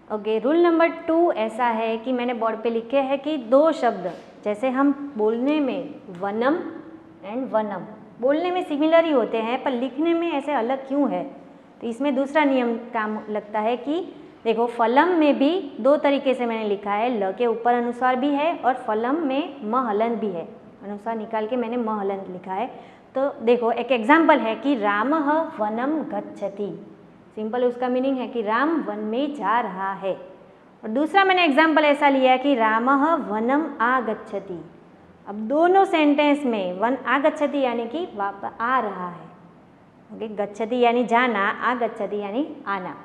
Okay, rule number 2 ऐसा है कि मैंने बोर्ड पे लिखे हैं कि दो शब्द, जैसे हम बोलने में वनम एंड वनम बोलने में सिमिलर ही होते हैं, पर लिखने में ऐसे अलग क्यों है। तो इसमें दूसरा नियम काम लगता है कि देखो, फलम में भी दो तरीके से मैंने लिखा है, ल के ऊपर अनुस्वार भी है और फलम में म हलंत भी है। अनुस्वार निकाल के मैंने म हलंत लिखा है। तो देखो, एक एग्जाम्पल है कि रामः वनम गच्छति। सिंपल उसका मीनिंग है कि राम वन में जा रहा है। और दूसरा मैंने एग्जाम्पल ऐसा लिया है कि रामः वनम आगच्छति। अब दोनों सेंटेंस में वन आगच्छति यानी कि वापस आ रहा है। ओके, गच्छति यानी जाना, आगच्छति यानी आना,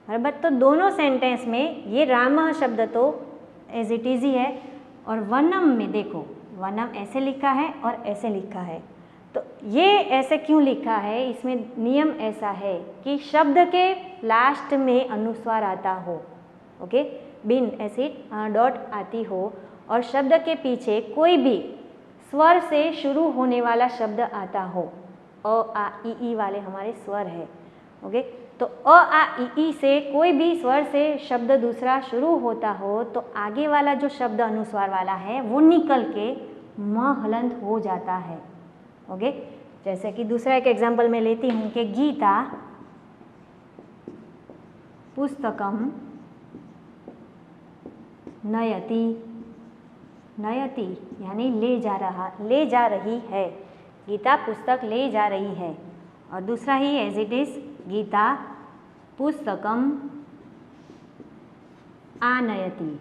बराबर। तो दोनों सेंटेंस में ये रामः शब्द तो एज इट इज ही है, और वनम में देखो, वनम ऐसे लिखा है और ऐसे लिखा है। तो ये ऐसे क्यों लिखा है, इसमें नियम ऐसा है कि शब्द के लास्ट में अनुस्वार आता हो, ओके, बिन ऐसी डॉट आती हो, और शब्द के पीछे कोई भी स्वर से शुरू होने वाला शब्द आता हो। अ आ ई वाले हमारे स्वर है, ओके। तो अ आ ई से कोई भी स्वर से शब्द दूसरा शुरू होता हो तो आगे वाला जो शब्द अनुस्वार वाला है वो निकल के म हलंत हो जाता है, ओके। जैसे कि दूसरा एक एग्जांपल मैं लेती हूँ कि गीता पुस्तकम नयति। नयति यानी ले जा रहा, ले जा रही है। गीता पुस्तक ले जा रही है। और दूसरा ही एज इट इज, गीता पुस्तकम आनयति।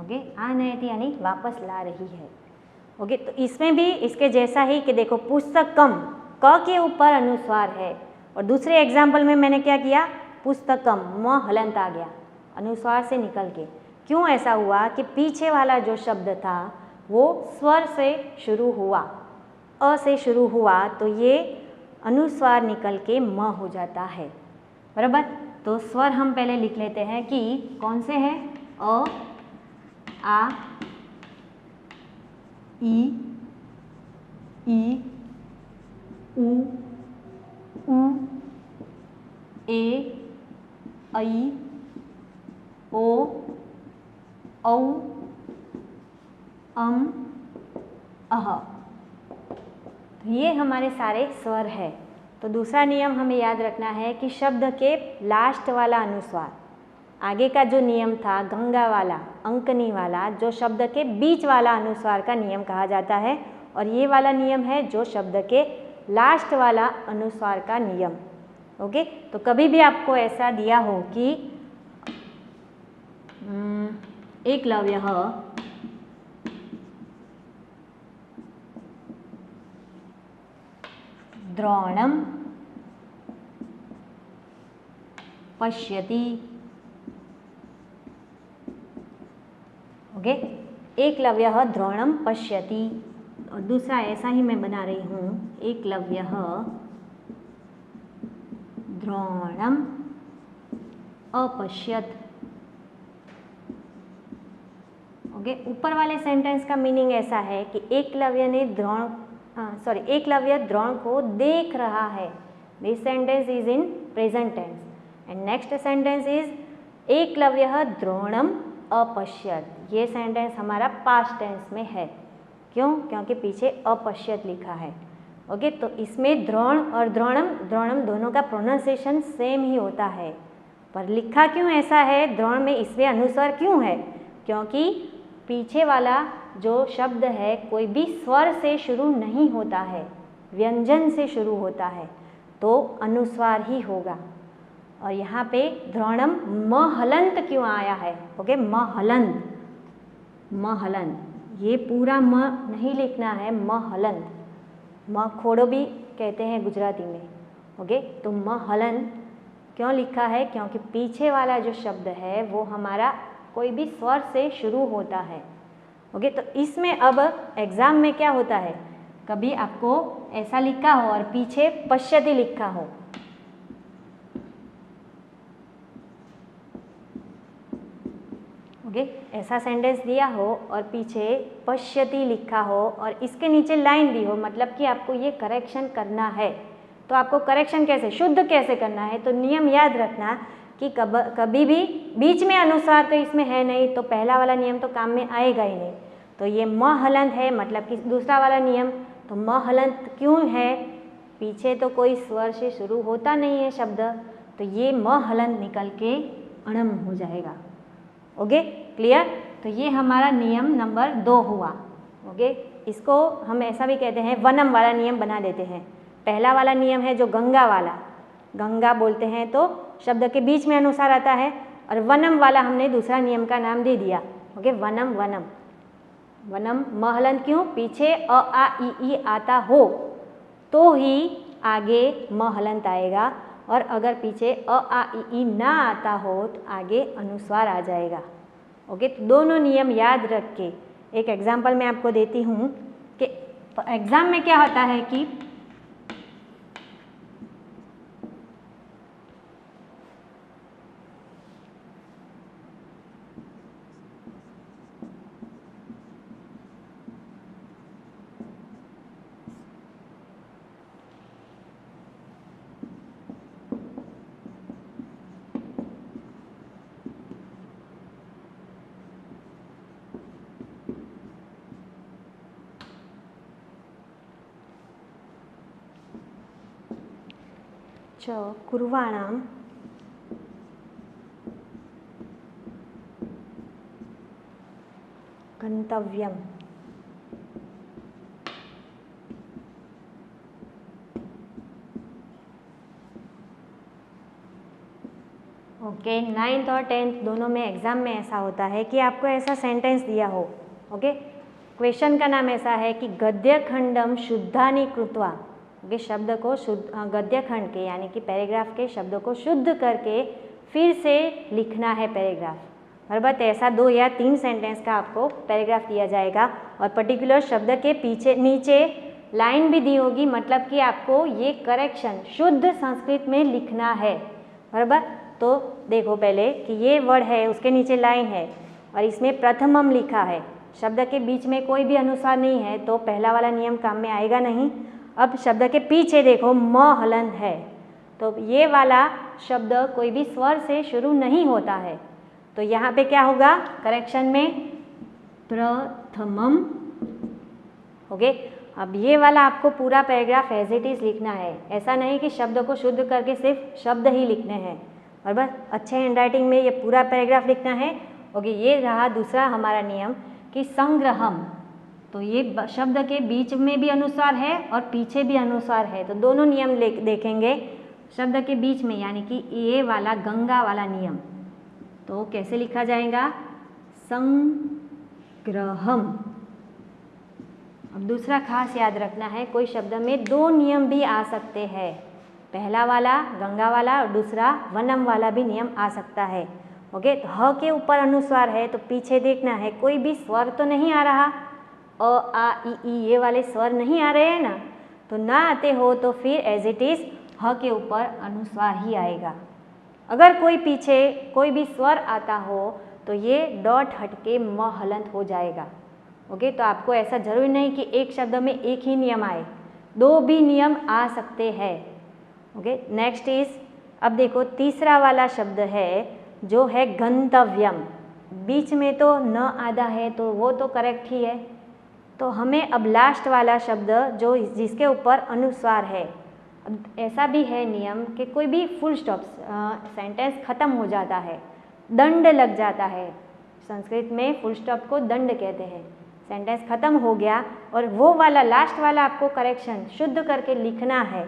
ओके, आनयति यानी वापस ला रही है। ओके, तो इसमें भी इसके जैसा ही कि देखो, पुस्तकम क के ऊपर अनुस्वार है, और दूसरे एग्जाम्पल में मैंने क्या किया, पुस्तकम म हलंत आ गया अनुस्वार से निकल के। क्यों ऐसा हुआ कि पीछे वाला जो शब्द था वो स्वर से शुरू हुआ, अ से शुरू हुआ, तो ये अनुस्वार निकल के म हो जाता है, बराबर। तो स्वर हम पहले लिख लेते हैं कि कौन से हैं, अ आ ई उ ए ऐ ओ औ अह। तो ये हमारे सारे स्वर है। तो दूसरा नियम हमें याद रखना है कि शब्द के लास्ट वाला अनुस्वार, आगे का जो नियम था गंगा वाला, अंकनी वाला, जो शब्द के बीच वाला अनुस्वार का नियम कहा जाता है, और ये वाला नियम है जो शब्द के लास्ट वाला अनुस्वार का नियम। ओके, तो कभी भी आपको ऐसा दिया हो कि एकलव्यः द्रोणं पश्यति। ओके, एकलव्यः द्रोणं पश्यति। और दूसरा ऐसा ही मैं बना रही हूँ, एकलव्यः द्रोणं अपश्यत। ओके, ऊपर वाले सेंटेंस का मीनिंग ऐसा है कि एकलव्य ने एकलव्य द्रोण को देख रहा है। This sentence is in present tense, and next sentence is Eklavya द्रोणम अपश्यत। ये सेंटेंस हमारा पास्ट टेंस में है। क्यों? क्योंकि पीछे अपश्यत लिखा है। ओके, तो इसमें द्रोण और द्रोणम दोनों का प्रोनाउंसिएशन सेम ही होता है, पर लिखा क्यों ऐसा है द्रोण में, इसमें अनुस्वार क्यों है? क्योंकि पीछे वाला जो शब्द है कोई भी स्वर से शुरू नहीं होता है, व्यंजन से शुरू होता है, तो अनुस्वार ही होगा। और यहाँ पे द्रोणम म हलंत क्यों आया है? ओके, म हलंत, ये पूरा म नहीं लिखना है, म हलंत। म खोड़ो भी कहते हैं गुजराती में। ओके, तो म हलंत क्यों लिखा है? क्योंकि पीछे वाला जो शब्द है वो हमारा कोई भी स्वर से शुरू होता है। ओके, तो इसमें अब एग्जाम में क्या होता है, कभी आपको ऐसा लिखा हो और पीछे पश्यति लिखा हो, ओके, ऐसा सेंटेंस दिया हो और पीछे पश्यति लिखा हो और इसके नीचे लाइन दी हो, मतलब कि आपको ये करेक्शन करना है तो आपको करेक्शन कैसे, शुद्ध कैसे करना है, तो नियम याद रखना कि कभी भी बीच में अनुस्वार तो इसमें है नहीं, तो पहला वाला नियम तो काम में आएगा ही नहीं। तो ये म हलंत है, मतलब कि दूसरा वाला नियम, तो म हलंत क्यों है, पीछे तो कोई स्वर से शुरू होता नहीं है शब्द, तो ये म हलंत निकल के अणम हो जाएगा। Okay, clear. तो ये हमारा नियम नंबर 2 हुआ। ओके, इसको हम ऐसा भी कहते हैं, वनम वाला नियम बना देते हैं। पहला वाला नियम है जो गंगा वाला, गंगा बोलते हैं तो शब्द के बीच में अनुसार आता है, और वनम वाला हमने दूसरा नियम का नाम दे दिया। ओके, वनम वनम वनम म हलंत क्यों, पीछे अ आ ई आता हो तो ही आगे म हलंत आएगा, और अगर पीछे अ आ ई ना आता हो तो आगे अनुस्वार आ जाएगा। ओके, तो दोनों नियम याद रख के एक एग्जाम्पल मैं आपको देती हूँ कि एग्ज़ाम में क्या होता है कि कुर्वाणां गंतव्यम। ओके, 9th और 10th दोनों में एग्ज़ाम में ऐसा होता है कि आपको ऐसा सेंटेंस दिया हो। ओके, क्वेश्चन का नाम ऐसा है कि गद्य खंडम शुद्धानि कृत्वा। ओके, शब्द को शुद्ध, गद्य खंड के यानी कि पैराग्राफ के शब्दों को शुद्ध करके फिर से लिखना है पैराग्राफ। बराबर, ऐसा 2 या 3 सेंटेंस का आपको पैराग्राफ दिया जाएगा, और पर्टिकुलर शब्द के पीछे नीचे लाइन भी दी होगी, मतलब कि आपको ये करेक्शन शुद्ध संस्कृत में लिखना है। बराबर, तो देखो पहले कि ये वर्ड है, उसके नीचे लाइन है, और इसमें प्रथमम लिखा है, शब्द के बीच में कोई भी अनुस्वार नहीं है, तो पहला वाला नियम काम में आएगा नहीं। अब शब्द के पीछे देखो म हलंत है, तो ये वाला शब्द कोई भी स्वर से शुरू नहीं होता है, तो यहाँ पे क्या होगा करेक्शन में, प्रथमम। ओके, अब ये वाला आपको पूरा पैराग्राफ एज इट इज़ लिखना है, ऐसा नहीं कि शब्द को शुद्ध करके सिर्फ शब्द ही लिखने हैं। बराबर, अच्छे हैंडराइटिंग में ये पूरा पैराग्राफ लिखना है। ओके, ये रहा दूसरा हमारा नियम कि संग्रहम, तो ये शब्द के बीच में भी अनुस्वार है और पीछे भी अनुस्वार है, तो दोनों नियम देखेंगे। शब्द के बीच में यानी कि ये वाला गंगा वाला नियम, तो कैसे लिखा जाएगा, संग्रहम। अब दूसरा खास याद रखना है, कोई शब्द में 2 नियम भी आ सकते हैं, पहला वाला गंगा वाला और दूसरा वनम वाला भी नियम आ सकता है। ओके, तो ह के ऊपर अनुस्वार है, तो पीछे देखना है कोई भी स्वर तो नहीं आ रहा, अ आ ई ये वाले स्वर नहीं आ रहे हैं ना, तो ना आते हो तो फिर एज इट इज़ ह के ऊपर अनुस्वार ही आएगा। अगर कोई पीछे कोई भी स्वर आता हो तो ये डॉट हटके म हलंत हो जाएगा। ओके, तो आपको ऐसा जरूरी नहीं कि एक शब्द में एक ही नियम आए, 2 भी नियम आ सकते हैं। ओके, नेक्स्ट इज, अब देखो तीसरा वाला शब्द है जो है गंतव्यम, बीच में तो न आधा है तो वो तो करेक्ट ही है, तो हमें अब लास्ट वाला शब्द जो जिसके ऊपर अनुस्वार है, अब ऐसा भी है नियम कि कोई भी फुल स्टॉप सेंटेंस खत्म हो जाता है, दंड लग जाता है, संस्कृत में फुल स्टॉप को दंड कहते हैं, सेंटेंस खत्म हो गया और वो वाला लास्ट वाला आपको करेक्शन शुद्ध करके लिखना है,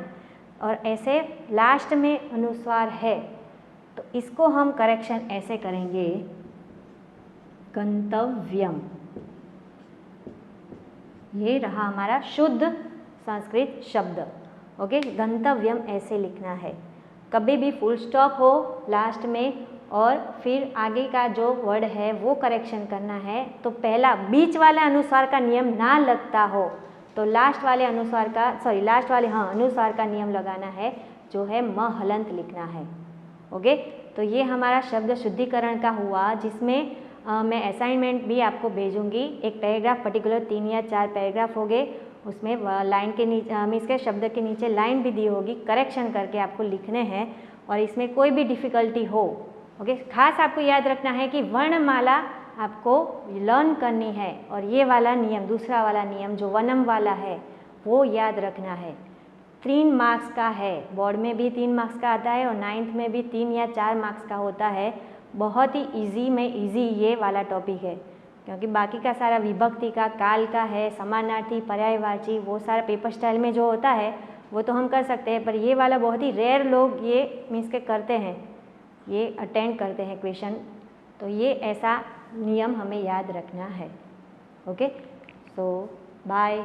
और ऐसे लास्ट में अनुस्वार है तो इसको हम करेक्शन ऐसे करेंगे, गंतव्यम। ये रहा हमारा शुद्ध संस्कृत शब्द। ओके, गंतव्यम ऐसे लिखना है, कभी भी फुल स्टॉप हो लास्ट में और फिर आगे का जो वर्ड है वो करेक्शन करना है, तो पहला बीच वाला अनुस्वार का नियम ना लगता हो तो लास्ट वाले अनुस्वार का लास्ट वाले अनुस्वार का नियम लगाना है, जो है म हलंत लिखना है। ओके, तो ये हमारा शब्द शुद्धिकरण का हुआ, जिसमें मैं असाइनमेंट भी आपको भेजूंगी, एक पैराग्राफ पर्टिकुलर 3 या 4 पैराग्राफ हो गए, उसमें लाइन के नीचे मीन्स के शब्द के नीचे लाइन भी दी होगी, करेक्शन करके आपको लिखने हैं और इसमें कोई भी डिफ़िकल्टी हो। ओके, खास आपको याद रखना है कि वर्णमाला आपको लर्न करनी है और ये वाला नियम, दूसरा वाला नियम जो वनम वाला है वो याद रखना है। 3 मार्क्स का है, बोर्ड में भी 3 मार्क्स का आता है और 9th में भी 3 या 4 मार्क्स का होता है। बहुत ही इजी में इजी ये वाला टॉपिक है, क्योंकि बाकी का सारा विभक्ति का, काल का है, समानार्थी, पर्यायवाची, वो सारा पेपर स्टाइल में जो होता है वो तो हम कर सकते हैं, पर ये वाला बहुत ही रेयर लोग ये मीन्स के करते हैं, ये अटेंड करते हैं क्वेश्चन। तो ये ऐसा नियम हमें याद रखना है। ओके, सो बाय।